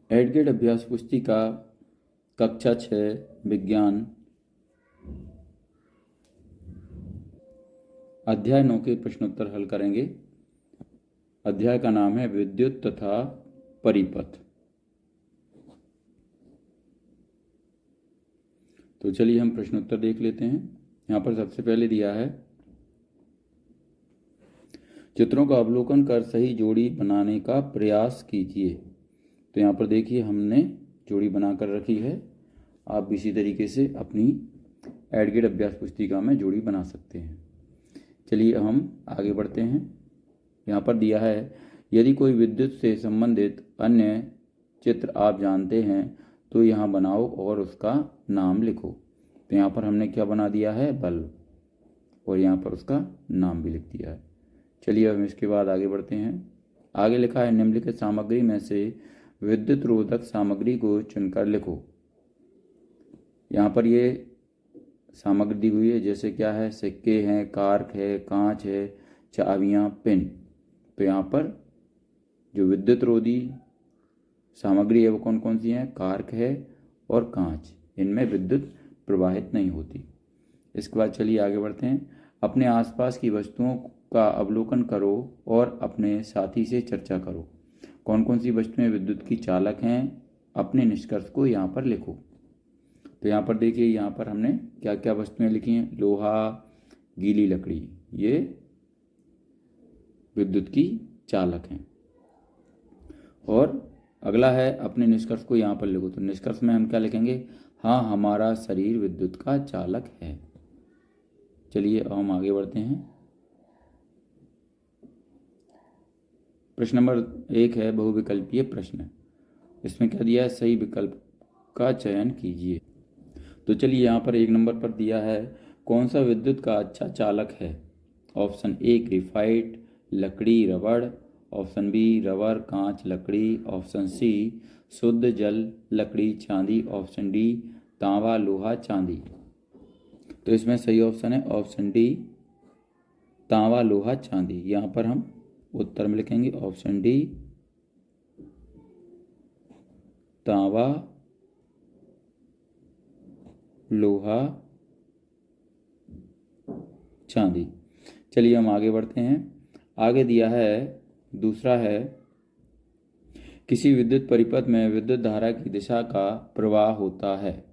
एडगेड अभ्यास पुस्तिका कक्षा 6 विज्ञान अध्याय 9 के प्रश्नोत्तर हल करेंगे। अध्याय का नाम है विद्युत तथा परिपथ। तो चलिए हम प्रश्नोत्तर देख लेते हैं। यहाँ पर सबसे पहले दिया है, चित्रों का अवलोकन कर सही जोड़ी बनाने का प्रयास कीजिए। तो यहाँ पर देखिए हमने जोड़ी बनाकर रखी है। आप भी इसी तरीके से अपनी एडगेड अभ्यास पुस्तिका में जोड़ी बना सकते हैं। चलिए हम आगे बढ़ते हैं। यहाँ पर दिया है, यदि कोई विद्युत से संबंधित अन्य चित्र आप जानते हैं तो यहाँ बनाओ और उसका नाम लिखो। तो यहाँ पर हमने क्या बना दिया है, बल्ब, और यहाँ पर उसका नाम भी लिख दिया है। चलिए हम इसके बाद आगे बढ़ते हैं। आगे लिखा है, निम्नलिखित सामग्री में से विद्युत रोधक सामग्री को चुनकर लिखो। यहाँ पर ये सामग्री दी हुई है, जैसे क्या है, सिक्के हैं, कार्क है, कांच है, चाबियाँ, पिन। तो यहाँ पर जो विद्युत रोधी सामग्री है वो कौन कौन सी हैं, कार्क है और कांच। इनमें विद्युत प्रवाहित नहीं होती। इसके बाद चलिए आगे बढ़ते हैं। अपने आसपास की वस्तुओं का अवलोकन करो और अपने साथी से चर्चा करो। कौन कौन सी वस्तुएं विद्युत की चालक हैं, अपने निष्कर्ष को यहाँ पर लिखो। तो यहाँ पर देखिए, यहाँ पर हमने क्या क्या वस्तुएं लिखी हैं, लोहा, गीली लकड़ी, ये विद्युत की चालक हैं। और अगला है, अपने निष्कर्ष को यहाँ पर लिखो। तो निष्कर्ष में हम क्या लिखेंगे, हाँ हमारा शरीर विद्युत का चालक है। चलिए हम आगे बढ़ते हैं। प्रश्न नंबर 1 है बहुविकल्पीय प्रश्न। इसमें क्या दिया है, सही विकल्प का चयन कीजिए। तो चलिए यहाँ पर 1 नंबर पर दिया है, कौन सा विद्युत का अच्छा चालक है। ऑप्शन ए ग्रेफाइट, लकड़ी, रबड़। ऑप्शन बी रबर, कांच, लकड़ी। ऑप्शन सी शुद्ध जल, लकड़ी, चांदी। ऑप्शन डी तांबा, लोहा, चांदी। तो इसमें सही ऑप्शन है ऑप्शन डी तांबा, लोहा, चांदी। यहाँ पर हम उत्तर में लिखेंगे ऑप्शन डी तांबा, लोहा, चांदी। चलिए हम आगे बढ़ते हैं। आगे दिया है, दूसरा है, किसी विद्युत परिपथ में विद्युत धारा की दिशा का प्रवाह होता है।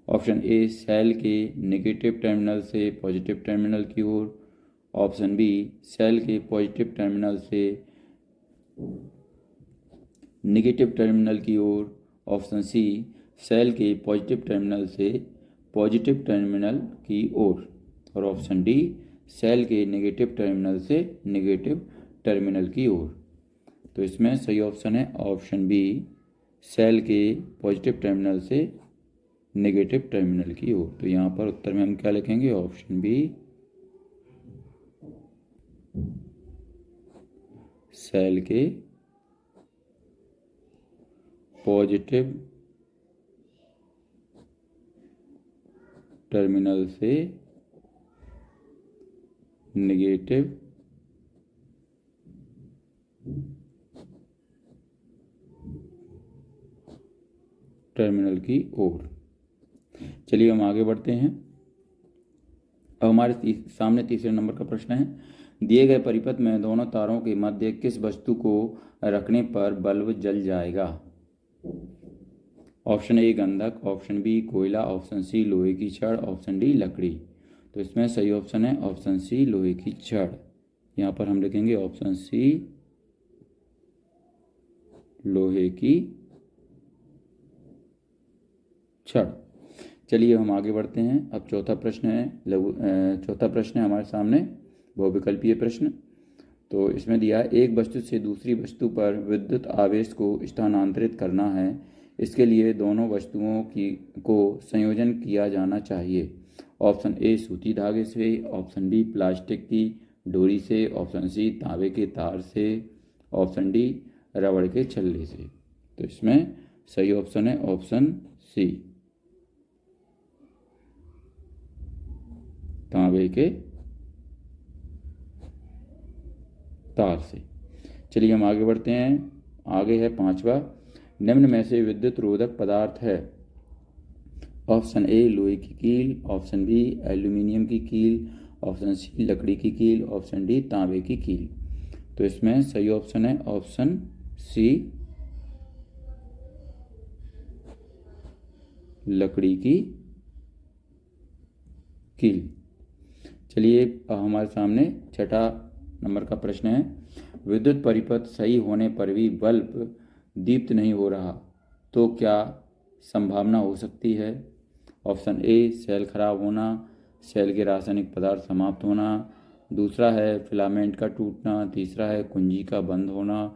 ऑप्शन ए सेल के नेगेटिव टर्मिनल से पॉजिटिव टर्मिनल की ओर। ऑप्शन बी सेल के पॉजिटिव टर्मिनल से नेगेटिव टर्मिनल की ओर। ऑप्शन सी सेल के पॉजिटिव टर्मिनल से पॉजिटिव टर्मिनल की ओर। और ऑप्शन डी सेल के नेगेटिव टर्मिनल से नेगेटिव टर्मिनल की ओर। तो इसमें सही ऑप्शन है ऑप्शन बी सेल के पॉजिटिव टर्मिनल से नेगेटिव टर्मिनल की ओर। तो यहाँ पर उत्तर में हम क्या लिखेंगे, ऑप्शन बी सेल के पॉजिटिव टर्मिनल से नेगेटिव टर्मिनल की ओर। चलिए हम आगे बढ़ते हैं। अब हमारे सामने तीसरे नंबर का प्रश्न है, दिए गए परिपथ में दोनों तारों के मध्य किस वस्तु को रखने पर बल्ब जल जाएगा। ऑप्शन ए गंधक, ऑप्शन बी कोयला, ऑप्शन सी लोहे की छड़, ऑप्शन डी लकड़ी। तो इसमें सही ऑप्शन है ऑप्शन सी लोहे की छड़। यहाँ पर हम लिखेंगे ऑप्शन सी लोहे की छड़। चलिए हम आगे बढ़ते हैं। अब चौथा प्रश्न है हमारे सामने बहुविकल्पीय प्रश्न। तो इसमें दिया है, एक वस्तु से दूसरी वस्तु पर विद्युत आवेश को स्थानांतरित करना है। इसके लिए दोनों वस्तुओं को संयोजन किया जाना चाहिए। ऑप्शन ए सूती धागे से, ऑप्शन बी प्लास्टिक की डोरी से, ऑप्शन सी तांबे के तार से, ऑप्शन डी रबड़ के छल्ले से। तो इसमें सही ऑप्शन है ऑप्शन सी तांबे के तार से। चलिए हम आगे बढ़ते हैं। आगे है 5वां, निम्न में से विद्युत रोधक पदार्थ है? ऑप्शन ए लोहे की कील, ऑप्शन बी एल्यूमिनियम की कील, ऑप्शन सी लकड़ी की कील, ऑप्शन डी तांबे की कील। तो इसमें सही ऑप्शन है ऑप्शन सी लकड़ी की कील। चलिए हमारे सामने छठा नंबर का प्रश्न है, विद्युत परिपथ सही होने पर भी बल्ब दीप्त नहीं हो रहा तो क्या संभावना हो सकती है? ऑप्शन ए सेल खराब होना, सेल के रासायनिक पदार्थ समाप्त होना, दूसरा है फिलामेंट का टूटना, तीसरा है कुंजी का बंद होना।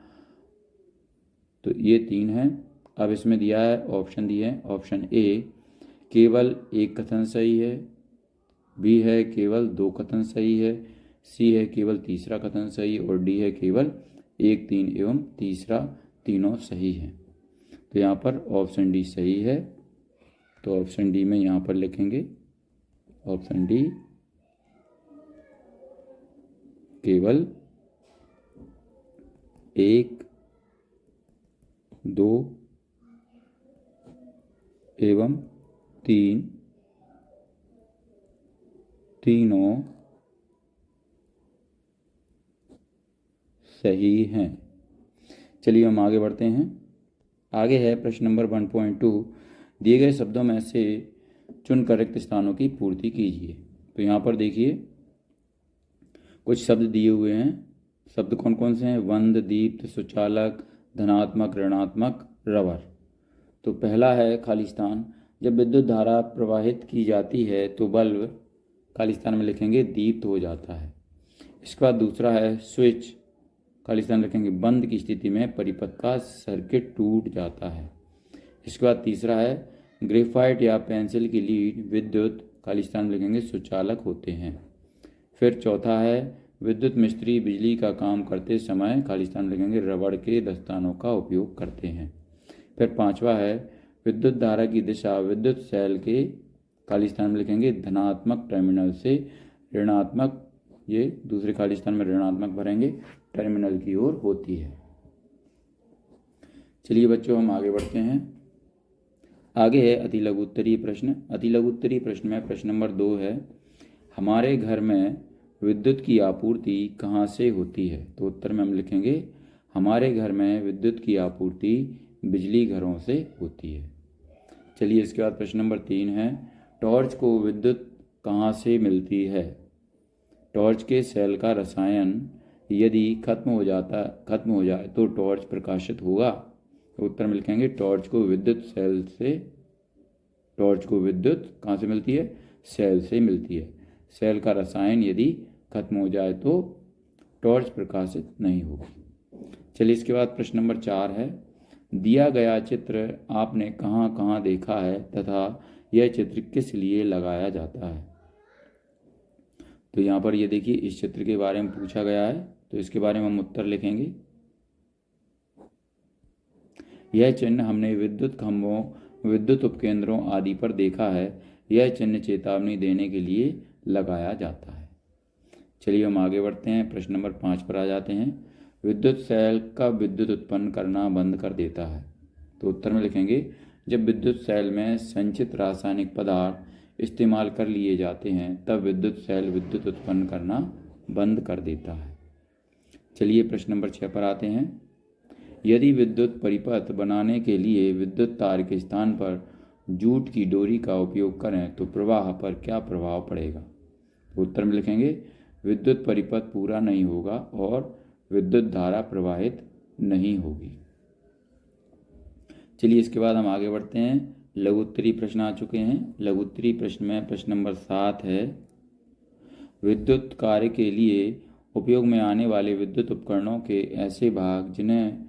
तो ये तीन है। अब इसमें दिया है ऑप्शन दिए हैं, ऑप्शन ए केवल एक कथन सही है, बी है केवल दो कथन सही है, सी है केवल तीसरा कथन सही और डी है केवल एक, तीन एवं तीसरा तीनों सही है। तो यहाँ पर ऑप्शन डी सही है। तो ऑप्शन डी में यहाँ पर लिखेंगे ऑप्शन डी केवल एक, दो एवं तीन तीनों सही हैं। चलिए हम आगे बढ़ते हैं। आगे है प्रश्न नंबर 1.2, दिए गए शब्दों में से चुनकर रिक्त स्थानों की पूर्ति कीजिए। तो यहाँ पर देखिए कुछ शब्द दिए हुए हैं। शब्द कौन कौन से हैं? वंद, दीप्त, सुचालक, धनात्मक, ऋणात्मक, रबर। तो पहला है खाली स्थान, जब विद्युत धारा प्रवाहित की जाती है तो बल्ब खाली स्थान में लिखेंगे दीप्त हो जाता है। इसके बाद दूसरा है स्विच, खाली स्थान लिखेंगे बंद की स्थिति में परिपथ का सर्किट टूट जाता है। इसके बाद तीसरा है ग्रेफाइट या पेंसिल की लीड विद्युत, खाली स्थान लिखेंगे सुचालक होते हैं। फिर चौथा है विद्युत मिस्त्री बिजली का काम करते समय, खाली स्थान लिखेंगे रबड़ के दस्तानों का उपयोग करते हैं। फिर पांचवा है विद्युत धारा की दिशा विद्युत सेल के, खाली स्थान में लिखेंगे धनात्मक टर्मिनल से ऋणात्मक, ये दूसरे खाली स्थान में ऋणात्मक भरेंगे, टर्मिनल की ओर होती है। चलिए बच्चों हम आगे बढ़ते हैं। आगे है अति लघु उत्तरीय प्रश्न। अति लघु उत्तरीय प्रश्न में प्रश्न नंबर 2 है, हमारे घर में विद्युत की आपूर्ति कहाँ से होती है? तो उत्तर में हम लिखेंगे हमारे घर में विद्युत की आपूर्ति बिजली घरों से होती है। चलिए इसके बाद प्रश्न नंबर 3 है, टॉर्च को विद्युत कहाँ से मिलती है? टॉर्च के सेल का रसायन यदि खत्म हो जाए तो टॉर्च प्रकाशित होगा। तो उत्तर में लिखेंगे टॉर्च को विद्युत कहाँ से मिलती है? सेल से मिलती है। सेल का रसायन यदि खत्म हो जाए तो टॉर्च प्रकाशित नहीं होगी। चलिए इसके बाद प्रश्न नंबर 4 है, दिया गया चित्र आपने कहाँ कहाँ देखा है तथा यह चित्र किस लिए लगाया जाता है? तो यहाँ पर ये देखिए इस चित्र के बारे में पूछा गया है, तो इसके बारे में हम उत्तर लिखेंगे। यह चिन्ह हमने विद्युत खंभों, विद्युत उपकेंद्रों आदि पर देखा है। यह चिन्ह चेतावनी देने के लिए लगाया जाता है। चलिए हम आगे बढ़ते हैं, प्रश्न नंबर 5 पर आ जाते हैं। विद्युत सेल कब विद्युत उत्पन्न करना बंद कर देता है? तो उत्तर में लिखेंगे जब विद्युत सेल में संचित रासायनिक पदार्थ इस्तेमाल कर लिए जाते हैं तब विद्युत सेल विद्युत उत्पन्न करना बंद कर देता है। चलिए प्रश्न नंबर 6 पर आते हैं। यदि विद्युत परिपथ बनाने के लिए विद्युत तार के स्थान पर जूट की डोरी का उपयोग करें तो प्रवाह पर क्या प्रभाव पड़ेगा? तो उत्तर में लिखेंगे विद्युत परिपथ पूरा नहीं होगा और विद्युत धारा प्रवाहित नहीं होगी। चलिए इसके बाद हम आगे बढ़ते हैं। लघु उत्तरीय प्रश्न आ चुके हैं। लघु उत्तरीय प्रश्न में प्रश्न नंबर 7 है, विद्युत कार्य के लिए उपयोग में आने वाले विद्युत उपकरणों के ऐसे भाग जिन्हें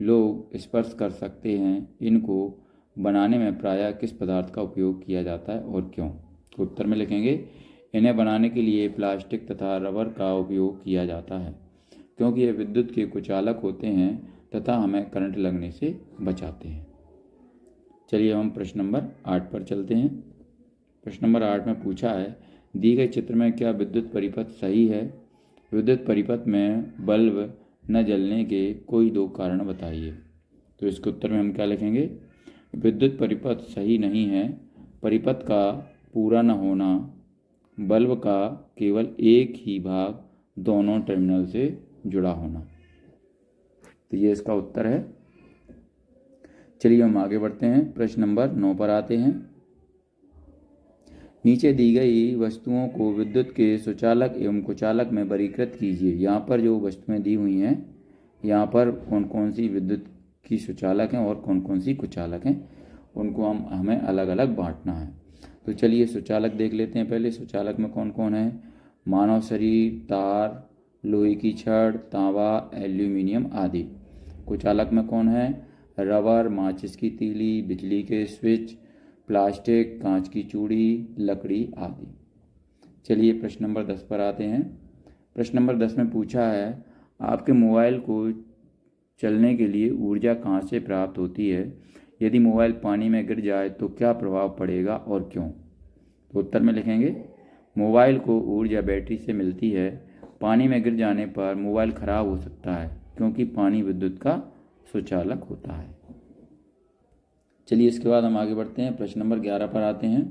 लोग स्पर्श कर सकते हैं, इनको बनाने में प्रायः किस पदार्थ का उपयोग किया जाता है और क्यों? तो उत्तर में लिखेंगे इन्हें बनाने के लिए प्लास्टिक तथा रबर का उपयोग किया जाता है क्योंकि ये विद्युत के कुचालक होते हैं तथा हमें करंट लगने से बचाते हैं। चलिए हम प्रश्न नंबर 8 पर चलते हैं। प्रश्न नंबर 8 में पूछा है, दी गए चित्र में क्या विद्युत परिपथ सही है? विद्युत परिपथ में बल्ब न जलने के कोई 2 कारण बताइए। तो इसके उत्तर में हम क्या लिखेंगे, विद्युत परिपथ सही नहीं है, परिपथ का पूरा न होना, बल्ब का केवल एक ही भाग दोनों टर्मिनल से जुड़ा होना। तो ये इसका उत्तर है। चलिए हम आगे बढ़ते हैं, प्रश्न नंबर 9 पर आते हैं। नीचे दी गई वस्तुओं को विद्युत के सुचालक एवं कुचालक में वर्गीकृत कीजिए। यहाँ पर जो वस्तुएं दी हुई हैं, यहाँ पर कौन कौन सी विद्युत की सुचालक हैं और कौन कौन सी कुचालक हैं, उनको हमें अलग अलग बांटना है। तो चलिए सुचालक देख लेते हैं। पहले सुचालक में कौन कौन है, मानव शरीर, तार, लोहे की छड़, तांबा, एल्यूमिनियम आदि। कुचालक में कौन है, रबर, माचिस की तीली, बिजली के स्विच, प्लास्टिक, कांच की चूड़ी, लकड़ी आदि। चलिए प्रश्न नंबर 10 पर आते हैं। प्रश्न नंबर 10 में पूछा है, आपके मोबाइल को चलने के लिए ऊर्जा कहाँ से प्राप्त होती है? यदि मोबाइल पानी में गिर जाए तो क्या प्रभाव पड़ेगा और क्यों? तो उत्तर में लिखेंगे, मोबाइल को ऊर्जा बैटरी से मिलती है। पानी में गिर जाने पर मोबाइल खराब हो सकता है क्योंकि पानी विद्युत का सुचालक होता है। चलिए इसके बाद हम आगे बढ़ते हैं, प्रश्न नंबर 11 पर आते हैं।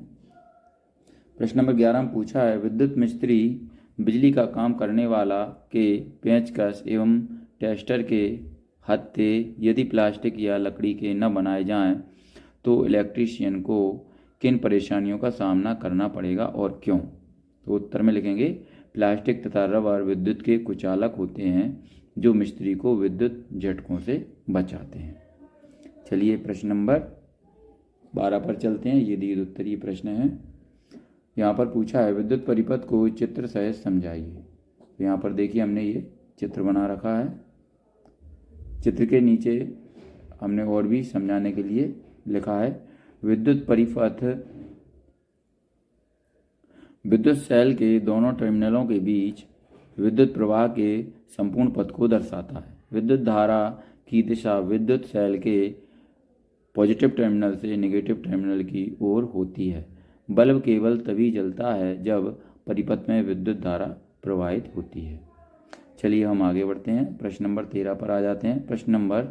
प्रश्न नंबर 11 में पूछा है, विद्युत मिस्त्री बिजली का काम करने वाला के पेंचकस एवं टेस्टर के हत्थे यदि प्लास्टिक या लकड़ी के न बनाए जाएं तो इलेक्ट्रीशियन को किन परेशानियों का सामना करना पड़ेगा और क्यों? तो उत्तर में लिखेंगे, प्लास्टिक तथा रबर विद्युत के कुचालक होते हैं जो मिस्त्री को विद्युत झटकों से बचाते हैं। चलिए प्रश्न नंबर 12 पर चलते हैं। ये दीर्घ उत्तरीय प्रश्न है। यहाँ पर पूछा है, विद्युत परिपथ को चित्र सहित समझाइए। तो यहाँ पर देखिए हमने ये चित्र बना रखा है। चित्र के नीचे हमने और भी समझाने के लिए लिखा है, विद्युत परिपथ विद्युत सेल के दोनों टर्मिनलों के बीच विद्युत प्रवाह के संपूर्ण पथ को दर्शाता है। विद्युत धारा की दिशा विद्युत सेल के पॉजिटिव टर्मिनल से नेगेटिव टर्मिनल की ओर होती है। बल्ब केवल तभी जलता है जब परिपथ में विद्युत धारा प्रवाहित होती है। चलिए हम आगे बढ़ते हैं, प्रश्न नंबर 13 पर आ जाते हैं। प्रश्न नंबर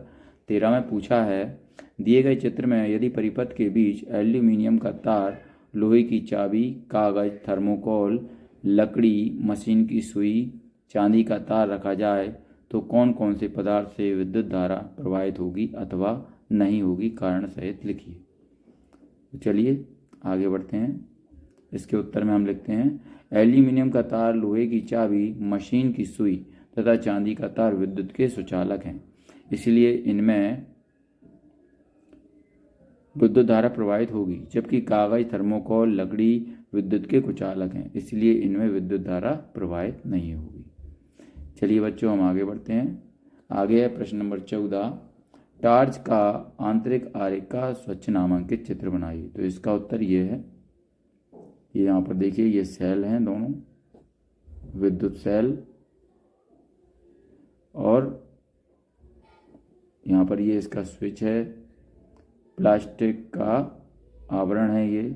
13 में पूछा है, दिए गए चित्र में यदि परिपथ के बीच एल्यूमिनियम का तार, लोहे की चाबी, कागज, थर्मोकोल, लकड़ी, मशीन की सुई, चांदी का तार रखा जाए तो कौन कौन से पदार्थ से विद्युत धारा प्रवाहित होगी अथवा नहीं होगी, कारण सहित लिखिए। तो चलिए आगे बढ़ते हैं। इसके उत्तर में हम लिखते हैं, एल्यूमिनियम का तार, लोहे की चाबी, मशीन की सुई तथा चांदी का तार विद्युत के सुचालक हैं, इसलिए इनमें विद्युत धारा प्रवाहित होगी। जबकि कागज, थर्मोकोल, लकड़ी विद्युत के कुचालक हैं, इसलिए इनमें विद्युत धारा प्रवाहित नहीं होगी। चलिए बच्चों हम आगे बढ़ते हैं। आगे है प्रश्न नंबर 14, टार्च का आंतरिक आरेख का स्वच्छ नामांकित चित्र बनाइए। तो इसका उत्तर ये है, ये यहाँ पर देखिए, ये सेल हैं दोनों, विद्युत सेल, और यहाँ पर ये इसका स्विच है, प्लास्टिक का आवरण है ये,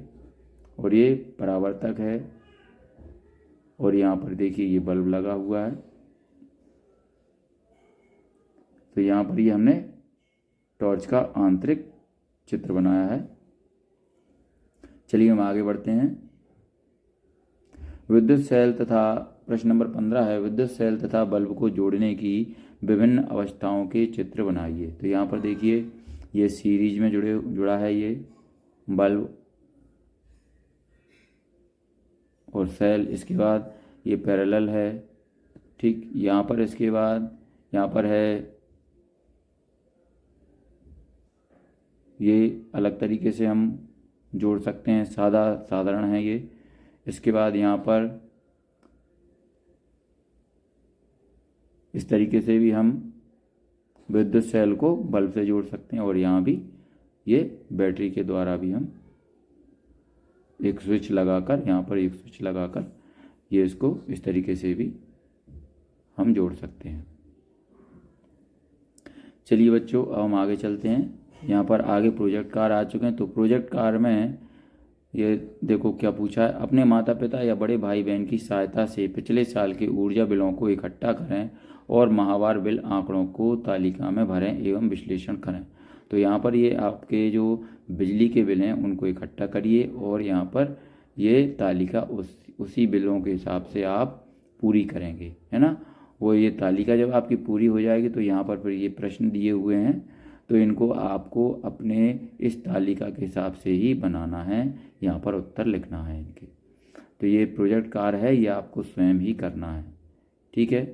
और ये परावर्तक है, और यहाँ पर देखिए ये बल्ब लगा हुआ है। तो यहाँ पर ये हमने टॉर्च का आंतरिक चित्र बनाया है। चलिए हम आगे बढ़ते हैं। विद्युत सेल तथा प्रश्न नंबर 15 है, विद्युत सेल तथा बल्ब को जोड़ने की विभिन्न अवस्थाओं के चित्र बनाइए। तो यहाँ पर देखिए ये सीरीज में जुड़ा है ये बल्ब और सेल, इसके बाद ये पैरेलल है, ठीक। यहाँ पर इसके बाद यहाँ पर है, ये अलग तरीके से हम जोड़ सकते हैं, साधारण है ये। इसके बाद यहाँ पर इस तरीके से भी हम विद्युत सेल को बल्ब से जोड़ सकते हैं, और यहाँ भी ये बैटरी के द्वारा भी हम एक स्विच लगाकर, यहाँ पर एक स्विच लगाकर ये इसको इस तरीके से भी हम जोड़ सकते हैं। चलिए बच्चों अब हम आगे चलते हैं। यहाँ पर आगे प्रोजेक्ट कार्य आ चुके हैं। तो प्रोजेक्ट कार्य में ये देखो क्या पूछा है, अपने माता पिता या बड़े भाई बहन की सहायता से पिछले साल के ऊर्जा बिलों को इकट्ठा करें और माहवार बिल आंकड़ों को तालिका में भरें एवं विश्लेषण करें। तो यहाँ पर ये आपके जो बिजली के बिल हैं उनको इकट्ठा करिए और यहाँ पर ये तालिका उसी बिलों के हिसाब से आप पूरी करेंगे, है ना। वो ये तालिका जब आपकी पूरी हो जाएगी तो यहाँ पर फिर ये प्रश्न दिए हुए हैं, तो इनको आपको अपने इस तालिका के हिसाब से ही बनाना है, यहाँ पर उत्तर लिखना है इनके। तो ये प्रोजेक्ट कार्य है, ये आपको स्वयं ही करना है, ठीक है,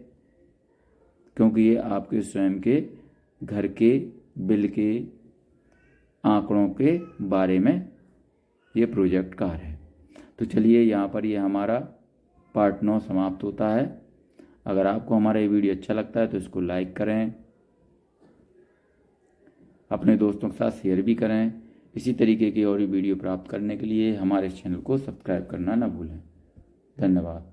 क्योंकि ये आपके स्वयं के घर के बिल के आंकड़ों के बारे में ये प्रोजेक्ट कार्य है। तो चलिए यहाँ पर ये हमारा पार्ट 9 समाप्त होता है। अगर आपको हमारा ये वीडियो अच्छा लगता है तो इसको लाइक करें, अपने दोस्तों के साथ शेयर भी करें। इसी तरीके की और वीडियो प्राप्त करने के लिए हमारे चैनल को सब्सक्राइब करना ना भूलें। धन्यवाद।